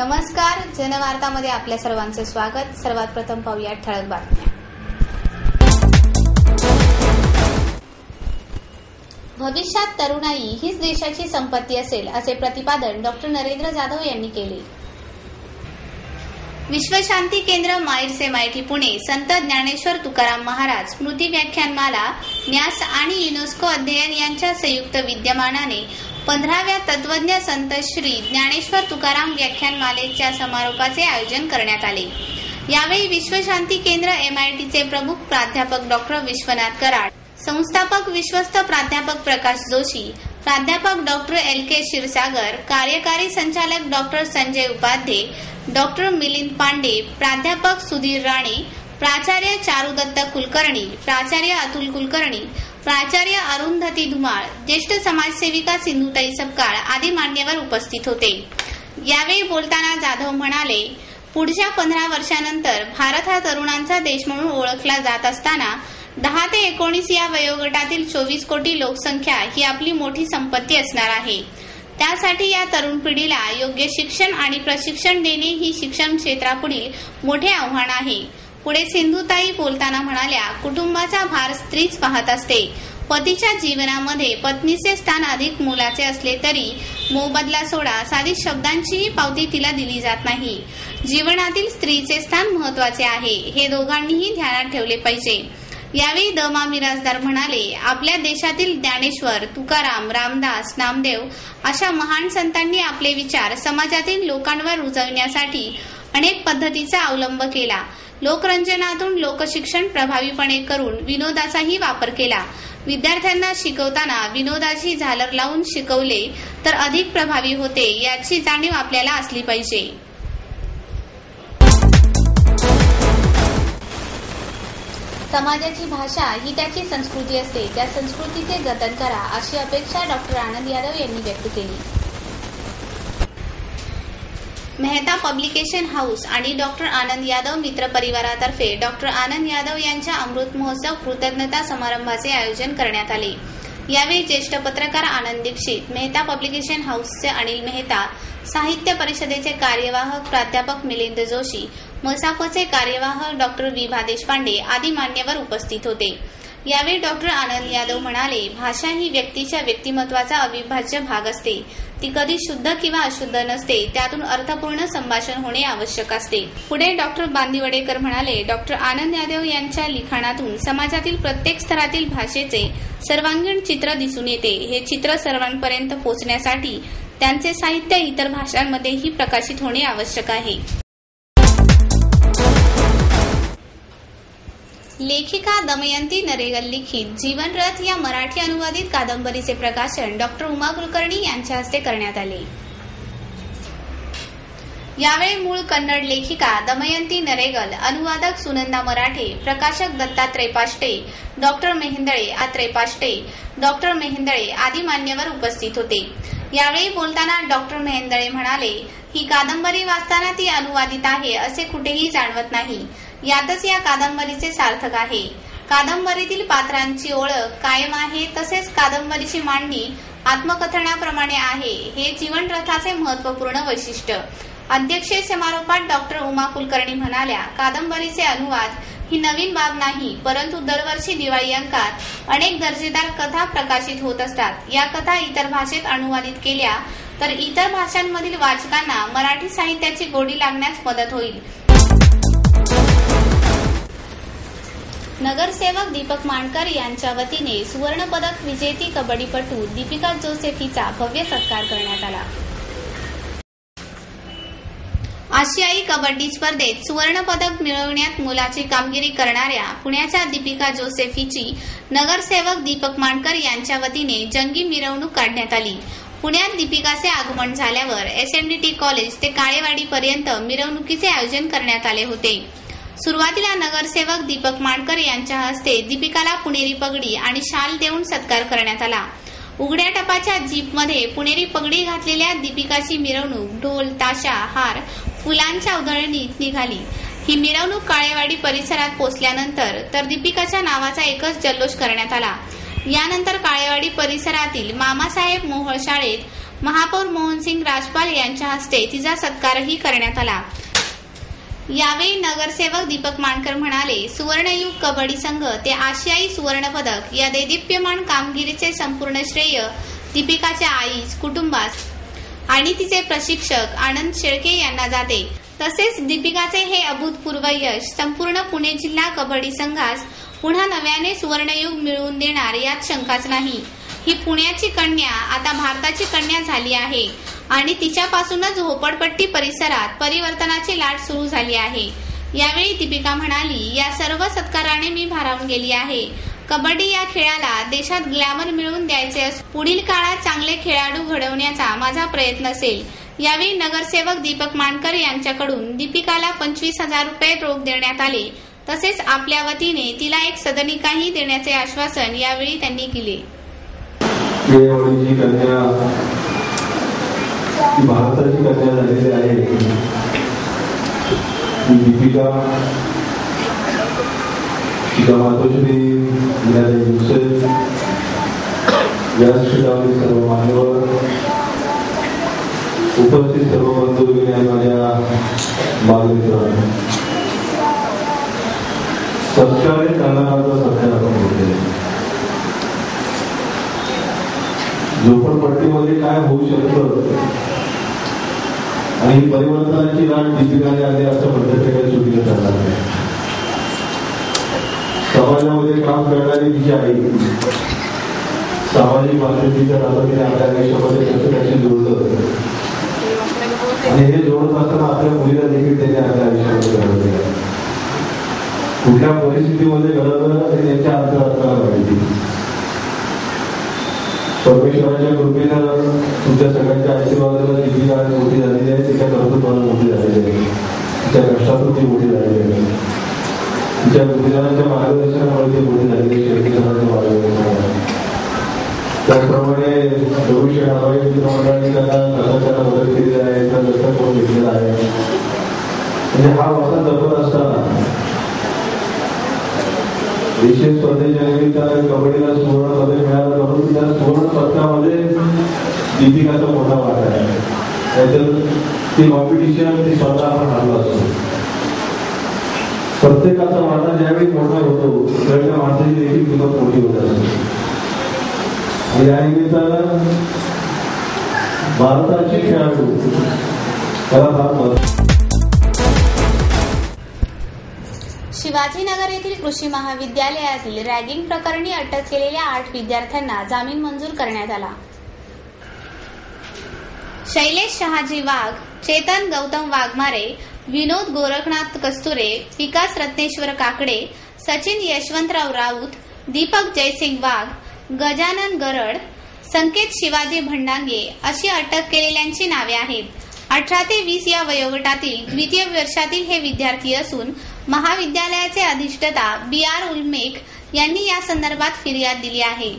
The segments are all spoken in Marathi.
नमस्कार, जनवार्तामध्ये आपल्या सर्वांचे स्वागत। सर्वात प्रथम पाहूया ठळक बातम्या। भविष्यात तरुणाई हीच देशाची संपत्ती असेल असे प्रतिपादन डॉक्टर नरेंद्र जाधव यांनी केले। विश्वशांती केंद्र माइट्स MIT पुणे संत ज्ञानेश्वर तुकाराम महाराज स्मृती व्याख्यानमाला न्यास आणि युनेस्को अध्ययन यांच्या संयुक्त विद्यमानाने 15व्या तत्वज्ञ संत श्री ज्ञानेश्वर तुकाराम व्याख्यानमालेच्या समारोपाचे आयोजन करण्यात आले। यावेळी विश्वशांती केंद्र MITचे प्रमुख प्राध्यापक डॉक्टर विश्वनाथ कराड, संस्थापक विश्वस्त प्राध्यापक प्रकाश जोशी, प्राध्यापक डॉक्टर LK क्षीरसागर, कार्यकारी संचालक डॉक्टर संजय उपाध्ये, डॉक्टर मिलिंद पांडे, प्राध्यापक सुधीर राणे, प्राचार्य चारुदत्त कुलकर्णी, प्राचार्य अतुल कुलकर्णी, प्राचार्य अरुंधती धुमाळ, ज्येष्ठ समाजसेविका सिंधुताई सपकाळ आदी मान्यवर उपस्थित होते। यावेळी बोलताना जाधव म्हणाले, पुढच्या 15 वर्षांनंतर भारत हा तरुणांचा देश म्हणून ओळखला जात असताना 10 ते 19 या वयोगटातील 24 कोटी लोकसंख्या ही आपली मोठी संपत्ती असणार आहे। त्यासाठी या तरुण पिढीला योग्य शिक्षण आणि प्रशिक्षण देणे ही शिक्षण क्षेत्रापुढील मोठे आव्हान आहे। पुढे सिंधुताई बोलताना म्हणाल्या, कुटुंबाचा भार स्त्रीच पाहत असते। पतीच्या जीवनामध्ये पत्नीचे स्थान अधिक मोलाचे असले तरी मोबदला सोडा साधी शब्दांचीही पावती तिला दिली जात नाही। जीवनातील स्त्रीचे स्थान महत्वाचे आहे, हे दोघांनीही ध्यानात ठेवले पाहिजे। यावेळी द.मा. मिरासदार म्हणाले, आपल्या देशातील ज्ञानेश्वर, तुकाराम, रामदास, नामदेव अशा महान संतांनी आपले विचार समाजातील लोकांवर रुजवण्यासाठी अनेक पद्धतीचा अवलंब केला। लोकरंजनातून लोकशिक्षण प्रभावीपणे करून विनोदाचाही वापर केला। विद्यार्थ्यांना शिकवताना विनोदाची झालर लावून शिकवले तर अधिक प्रभावी होते, याची जाणीव आपल्याला असली पाहिजे। समाजाची भाषा ही त्याची संस्कृती असते, त्या संस्कृतीचे जतन करा अशी अपेक्षा डॉक्टर आनंद यादव यांनी व्यक्त केली। मेहता पब्लिकेशन हाऊस आणि डॉक्टर आनंद यादव मित्र परिवारातर्फे डॉक्टर आनंद यादव यांच्या अमृत महोत्सव कृतज्ञता समारंभाचे आयोजन करण्यात आले। यावेळी ज्येष्ठ पत्रकार आनंद दीक्षित, मेहता पब्लिकेशन हाऊसचे अनिल मेहता, साहित्य परिषदेचे कार्यवाहक प्राध्यापक मिलिंद जोशी, मसापचे कार्यवाहक डॉक्टर विभा देशपांडे आदी मान्यवर उपस्थित होते। यावेळी डॉक्टर आनंद यादव म्हणाले, भाषा ही व्यक्तीच्या व्यक्तिमत्वाचा अविभाज्य भाग असते। ती कधी शुद्ध किंवा अशुद्ध नसते, त्यातून अर्थपूर्ण संभाषण होणे आवश्यक असते। पुढे डॉक्टर बांदिवडेकर म्हणाले, डॉक्टर आनंद यादव यांच्या लिखाणातून समाजातील प्रत्येक स्तरातील भाषेचे सर्वांगीण चित्र दिसून येते। हे चित्र सर्वांपर्यंत पोहोचण्यासाठी त्यांचे साहित्य इतर भाषांमध्येही प्रकाशित होणे आवश्यक आहे। लेखिका दमयंती नरेगल लिखित जीवनरथ या मराठी अनुवादित कादंबरीचे प्रकाशन डॉक्टर उमा कुलकर्णी यांच्या हस्ते करण्यात आले। यावेळी मूळ कन्नड लेखिका दमयंती नरेगल, अनुवादक सुनंदा मराठे, प्रकाशक दत्तात्रय पाष्टे, डॉक्टर मेहेंदळे आदी मान्यवर उपस्थित होते। यावेळी बोलताना डॉक्टर मेहेंदळे म्हणाले, ही कादंबरी वाचताना ती अनुवादित आहे असे कुठेही जाणवत नाही, यातच या कादंबरीचे सार्थक आहे। कादंबरीतील पात्रांची ओळख कायम आहे, तसेच कादंबरीची मांडणी आत्मकथनाप्रमाणे आहे, हे जीवनरथाचे महत्वपूर्ण वैशिष्ट्य। अध्यक्षीय समारोपात डॉक्टर उमा कुलकर्णी म्हणाल्या, कादंबरीचे अनुवाद ही नवीन बाब नाही, परंतु दरवर्षी दिवाळी अंकात अनेक दर्जेदार कथा प्रकाशित होत असतात। या कथा इतर भाषेत अनुवादित केल्या तर इतर भाषांमधील वाचकांना मराठी साहित्याची गोडी लागण्यास मदत होईल। नगरसेवक दीपक मांडकर यांच्या वतीने सुवर्ण पदक विजेती कबड्डीपटू दीपिका जोसेफ हिचा भव्य सत्कार करण्यात आला। आशियाई कबड्डी स्पर्धेत सुवर्ण पदक मिळवण्यात मोलाची कामगिरी करणाऱ्या पुण्याच्या दीपिका जोसेफ हिची नगरसेवक दीपक मांडकर यांच्या वतीने जंगी मिरवणूक काढण्यात आली। पुण्यात दीपिकाचे आगमन झाल्यावर SMDT कॉलेज ते काळेवाडी पर्यंत मिरवणुकीचे आयोजन करण्यात आले होते। सुरुवातीला नगरसेवक दीपक मांडकर यांच्या हस्ते दीपिकाला पुणेरी पगडी आणि शाल देऊन सत्कार करण्यात आला। उघड्या टपाच्या जीपमध्ये पुणेरी पगडी घातलेल्या दीपिकाची मिरवणूक ढोल, ताशा, हार, फुलांच्या उधळणीत निघाली। ही मिरवणूक काळेवाडी परिसरात पोहोचल्यानंतर तर दीपिकाच्या नावाचा एकच जल्लोष करण्यात आला। यानंतर काळेवाडी परिसरातील मामासाहेब मोहोळ शाळेत महापौर मोहनसिंग राजपाल यांच्या हस्ते तिचा सत्कारही करण्यात आला। यावेळी नगरसेवक दीपक मानकर म्हणाले, सुवर्णयुग कबड्डी संघ ते आशियाई सुवर्ण पदक या दैदिप्यमान कामगिरीचे संपूर्ण श्रेय दीपिकाच्या आईस, कुटुंबास आणि तिचे प्रशिक्षक आनंद शेळके यांना जाते। तसेच दीपिकाचे हे अभूतपूर्व यश संपूर्ण पुणे जिल्हा कबड्डी संघास पुन्हा नव्याने सुवर्णयुग मिळवून देणार यात शंकाच नाही। ही पुण्याची कन्या आता भारताची कन्या झाली आहे आणि तिच्यापासूनच झोपडपट्टी परिसरात परिवर्तनाची लाट सुरू झाली आहे। यावेळी दीपिका म्हणाली, या सर्व सत्काराने मी भारावून गेली आहे। कबड्डी या खेळाला देशात ग्लॅमर मिळवून द्यायचे असून पुढील काळात चांगले खेळाडू घडवण्याचा माझा प्रयत्न असेल। यावेळी नगरसेवक दीपक मानकर यांच्याकडून दीपिकाला 25,000 रुपये रोख देण्यात आले। तसेच आपल्या वतीने तिला एक सदनिकाही देण्याचे आश्वासन यावेळी त्यांनी केले। भारताची कन्या झालेली आहे दीपिका, तिचा मातोश्री व्यासपीठावरील सर्व मान्यवर, उपस्थित सर्व बंधू भगिनी आणि माझ्या बालमित्रांनो, सत्कार करणारा सत्कार आपण बोलतोय। झोपडपट्टीमध्ये काय होऊ शकतं आणि परिवर्तनाची लाट दीपिकाने आली असं पद्धतीने काही चुकीचं करणार नाही। समाजामध्ये काम करणारी तिची आई सामाजिक बांधिलकीच्या नात्याने आपल्या आयुष्यामध्ये कसं त्याशी जोडलं आणि हे जोडत असताना आपल्या मुलीला देखील त्याने आपल्या आयुष्यामध्ये घडवलं। कुठल्या परिस्थितीमध्ये घडवलं हे त्यांच्या अंतरात्म्याला माहिती। परमेश्वराच्या कृपेनं तुमच्या सगळ्यांच्या आशीर्वादाला दीपिका आज मोठी झालेली आहे। तिच्या कर्तृत्वाला मोठी झालेली आहे, तिच्या कष्टातून ती मोठी झालेली आहे, तिच्या गुरुजनांच्या मार्गदर्शनामुळे ती मोठी झालेली आहे, शेतकऱ्यांच्या मार्गदर्शनामुळे। त्याचप्रमाणे भविष्य मंडळाने त्यांना मदत केलेली आहे, त्यांना दत्तक करून घेतलेला आहे। म्हणजे हा वासा जपत असताना देशीय स्पर्धेच्या निमित्ताने कबड्डीला सुवर्ण पदक मिळालं, म्हणून त्या सुवर्ण पदकामध्ये दीपिकाचा मोठा वाटा आहे। नाहीतर ती कॉम्पिटिशन, ती स्पर्धा आपण हारलो असतो। प्रत्येकाचा वाटा ज्यावेळी मोठा होतो त्यावेळी त्या माणसाची देखील किंमत मोठी होत असते। आणि या निमित्तानं भारताची खेळाडू त्याला फार महत्व। शिवाजीनगर येथील कृषी महाविद्यालयातील रॅगिंग प्रकरणी अटक केलेल्या 8 विद्यार्थ्यांना जामीन मंजूर करण्यात आला। शैलेश शहाजी वाघ, चेतन गौतम वाघमारे, विनोद गोरखनाथ कस्तुरे, विकास रत्नेश्वर काकडे, सचिन यशवंतराव राऊत, दीपक जयसिंग वाघ, गजानन गरड, संकेत शिवाजी भंडांगे अशी अटक केलेल्यांची नावे आहेत। 18 ते 20 या वयोगटातील द्वितीय वर्षातील हे विद्यार्थी असून महाविद्यालयाचे अधिष्ठाता BR उल्मेख यांनी या संदर्भात फिर्याद दिली आहे।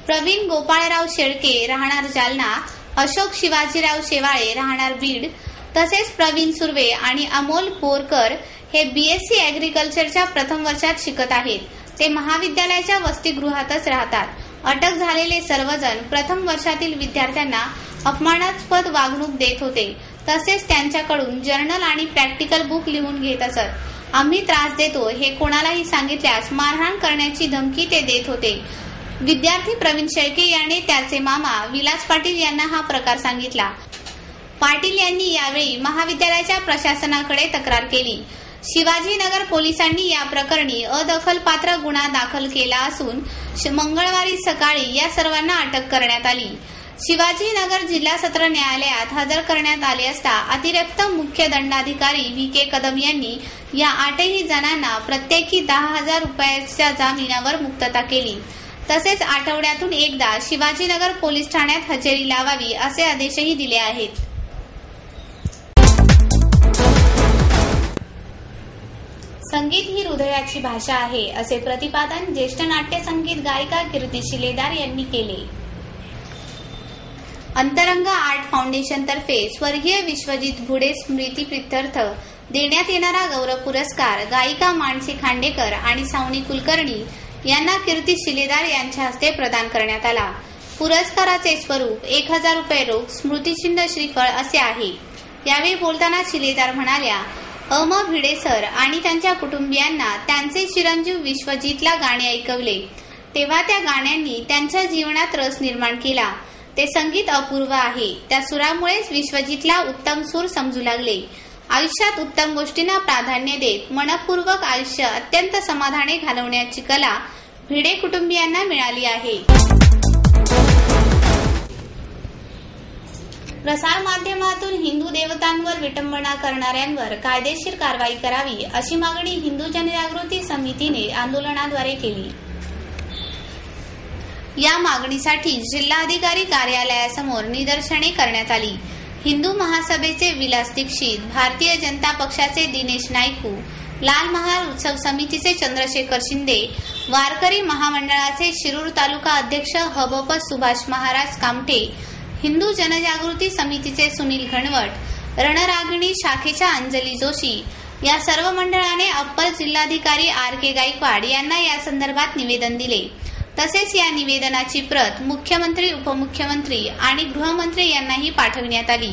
प्रवीण गोपाळराव शेळके राहणार जालना, अशोक शिवाजीराव शेवाळे राहणार बीड, तसेच प्रवीण सुर्वे आणि अमोल बोरकर हे BSc ॲग्रिकल्चरच्या प्रथम वर्षात शिकत आहेत। ते महाविद्यालयाच्या वसतिगृहातच राहतात। अटक झालेले सर्वजण प्रथम वर्षातील विद्यार्थ्यांना अपमानास्पद वागणूक देत होते। तसेच त्यांच्याकडून जर्नल आणि प्रॅक्टिकल बुक लिहून घेत असत। आम्ही त्रास देतो हे कोणालाही सांगितल्यास मारहाण करण्याची धमकी ते देत होते। विद्यार्थी प्रवीण शेळके याने त्याचे मामा विलास पाटील यांना हा प्रकार सांगितला। पाटील यांनी यावेळी महाविद्यालयाच्या प्रशासनाकडे तक्रार केली। शिवाजीनगर पोलिसांनी या प्रकरणी अदखलपात्र गुन्हा दाखल केला असून मंगळवारी सकाळी या सर्वांना अटक करण्यात आली। शिवाजीनगर जिल्हा सत्र न्यायालयात हजर करण्यात आले असता अतिरिक्त मुख्य दंडाधिकारी VK कदम यांनी या 8ही जणांना प्रत्येकी 10,000 रुपयाच्या जामिनावर मुक्तता केली। तसेच आठवड्यातून एकदा शिवाजीनगर पोलीस ठाण्यात हजेरी लावावी असे आदेशही दिले आहेत। संगीत ही हृदयाची भाषा आहे असे प्रतिपादन ज्येष्ठ नाट्य संगीत गायिका कीर्ती शिलेदार यांनी केले। अंतरंग आर्ट फाउंडेशन तर्फे स्वर्गीय विश्वजित भुडे स्मृती प्रित्यर्थ देण्यात येणारा गौरव पुरस्कार गायिका मानसी खांडेकर आणि सावनी कुलकर्णी यांना कीर्ती शिलेदार यांच्या हस्ते प्रदान करण्यात आला। पुरस्काराचे स्वरूप 1000 रुपये रोख, स्मृतिचिन्ह, श्रीफळ असे आहे. यावेळी बोलताना शिलेदार म्हणाल्या, अम भिडे सर आणि त्यांच्या कुटुंबियांना त्यांचे चिरंजीव विश्वजितला गाणे ऐकवले तेव्हा त्या गाण्यांनी त्यांच्या जीवनात रस निर्माण केला. ते संगीत अपूर्व आहे. त्या सुरामुळेच विश्वजितला उत्तम सूर समजू लागले. आयुष्यात उत्तम गोष्टींना प्राधान्य देत मनपूर्वक आयुष्य अत्यंत समाधाने घालवण्याची कला भिडे कुटुंबियांना मिळाली आहे. प्रसार माध्यमातून हिंदू देवतांवर विटंबना करणाऱ्यांवर कायदेशीर कारवाई करावी अशी मागणी हिंदू जनजागृती समितीने आंदोलनाद्वारे केली. या मागणीसाठी जिल्हाधिकारी कार्यालयासमोर निदर्शने करण्यात आली. हिंदू महासभेचे विलास दीक्षित, भारतीय जनता पक्षाचे दिनेश नायकू, लाल महाल उत्सव समितीचे चंद्रशेखर शिंदे, वारकरी महामंडळाचे शिरूर तालुका अध्यक्ष हबप सुभाष महाराज कामठे, हिंदू जनजागृती समितीचे सुनील घनवट, रणरागिणी शाखेच्या अंजली जोशी या सर्व मंडळाने अप्पर जिल्हाधिकारी RK गायकवाड यांना या संदर्भात निवेदन दिले. तसेच या निवेदनाची प्रत मुख्यमंत्री, उपमुख्यमंत्री आणि गृहमंत्री यांनाही पाठविण्यात आली.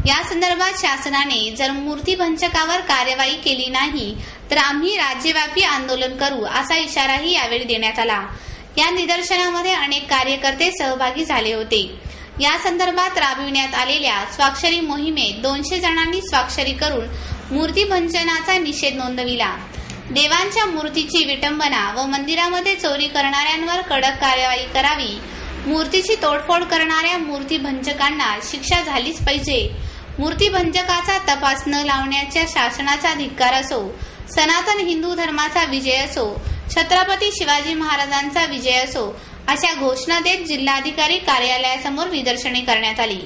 या संदर्भात शासनाने जर मूर्तीभंजकावर कार्यवाही केली नाही तर आम्ही राज्यव्यापी आंदोलन करू असा इशाराही यावेळी देण्यात आला. या निदर्शनामध्ये अनेक कार्यकर्ते सहभागी झाले होते. या संदर्भात राबविण्यात आलेल्या स्वाक्षरी मोहिमेत 200 जणांनी स्वाक्षरी करून मूर्तीभंजनाचा निषेध नोंदविला. देवांच्या मूर्तीची विटंबना व मंदिरामध्ये चोरी करणाऱ्यांवर कडक कार्यवाही करावी. मूर्तीची तोडफोड करणाऱ्या मूर्तीभंजकांना शिक्षा झालीच पाहिजे. मूर्तीभंजकाचा तपास न लावण्याच्या शासनाचा धिक्कार असो, सनातन हिंदू धर्माचा विजय असो, छत्रपती शिवाजी महाराजांचा विजय असो अशा घोषणा देत जिल्हाधिकारी कार्यालयासमोर निदर्शने करण्यात आली.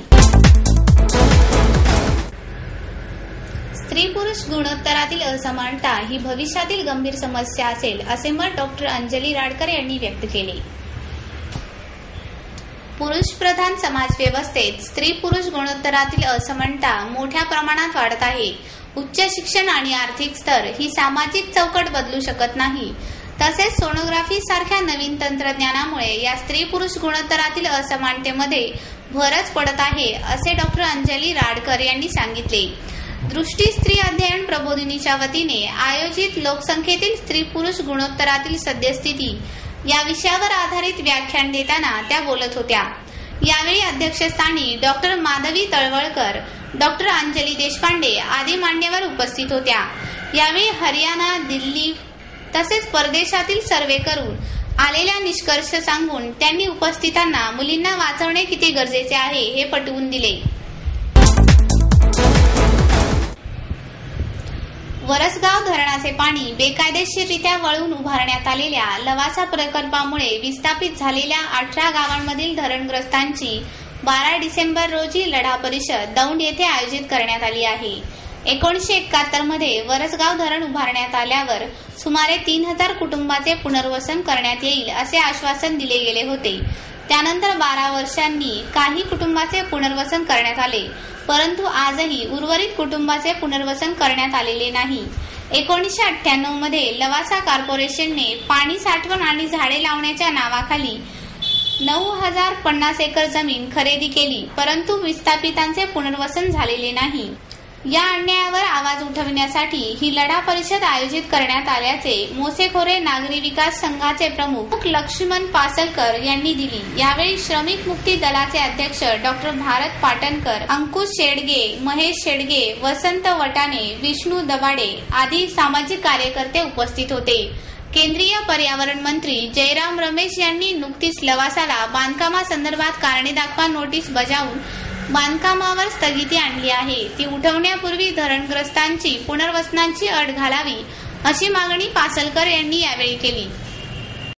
स्त्री पुरुष गुणोत्तरातील असमानता ही भविष्यातील गंभीर समस्या असेल असे मत डॉक्टर अंजली राडकर यांनी व्यक्त केले. पुरुष प्रधान समाज व्यवस्थेत स्त्री पुरुष गुणोत्तरातील असमानता मोठ्या प्रमाणात वाढत आहे. उच्च शिक्षण आणि आर्थिक स्तर ही सामाजिक चौकट बदलू शकत नाही. तसेच सोनोग्राफी सारख्या नवीन तंत्रज्ञानामुळे या स्त्री पुरुष गुणोत्तरातील असमानतेमध्ये भरच पडत आहे असे डॉक्टर अंजली राडकर यांनी सांगितले. दृष्टी स्त्री अध्ययन प्रबोधिनीच्या वतीने आयोजित लोकसंख्येतील स्त्री पुरुष गुणोत्तरातील सद्यस्थिती या विषयावर आधारित व्याख्यान देताना त्या बोलत होत्या. यावेळी अध्यक्षस्थानी डॉक्टर माधवी तळवळकर, डॉक्टर अंजली देशपांडे आदी मान्यवर उपस्थित होत्या. यावेळी हरियाणा, दिल्ली तसेच परदेशातील सर्वे करून आलेल्या निष्कर्ष सांगून त्यांनी उपस्थितांना मुलींना वाचवणे किती गरजेचे आहे हे पटवून दिले. वरसगाव धरणाचे पाणी बेकायदेशीररित्या वळवून उभारण्यात आलेल्या लवासा प्रकल्पामुळे विस्थापित झालेल्या 18 गावांमधील धरणग्रस्तांची 12 डिसेंबर रोजी लढा परिषद दौंड येथे आयोजित करण्यात आली आहे. 1971 मध्ये वरसगाव धरण उभारण्यात आल्यावर सुमारे 3000 कुटुंबाचे पुनर्वसन करण्यात येईल असे आश्वासन दिले गेले होते. त्यानंतर 12 वर्षांनी काही कुटुंबाचे पुनर्वसन करण्यात आले, परंतु आजही उर्वरित कुटुंबाचे पुनर्वसन करण्यात आलेले नाही. 1998 मध्ये लवासा कॉर्पोरेशनने पाणी साठवण आणि झाडे लावण्याच्या नावाखाली 9050 एकर जमीन खरेदी केली, परंतु विस्थापितांचे पुनर्वसन झालेले नाही. या अन्यायावर आवाज उठवण्यासाठी ही लढा परिषद आयोजित करण्यात आल्याचे मोसेखोरे नागरी विकास संघाचे प्रमुख लक्ष्मण पासलकर यांनी दिली. यावेळी श्रमिक मुक्ती दलाचे अध्यक्ष डॉक्टर भारत पाटणकर, अंकुश शेडगे, महेश शेडगे, वसंत वटाणे, विष्णू दबाडे आदी सामाजिक कार्यकर्ते उपस्थित होते. केंद्रीय पर्यावरण मंत्री जयराम रमेश यांनी नुकतीच लवासाला बांधकामासंदर्भात कारणे दाखवा नोटीस बजावून बांधकामावर स्थगिती आणली आहे. ती उठवण्यापूर्वी धरणग्रस्तांची पुनर्वसनाची अट घालावी अशी मागणी पासलकर यांनी यावेळी केली.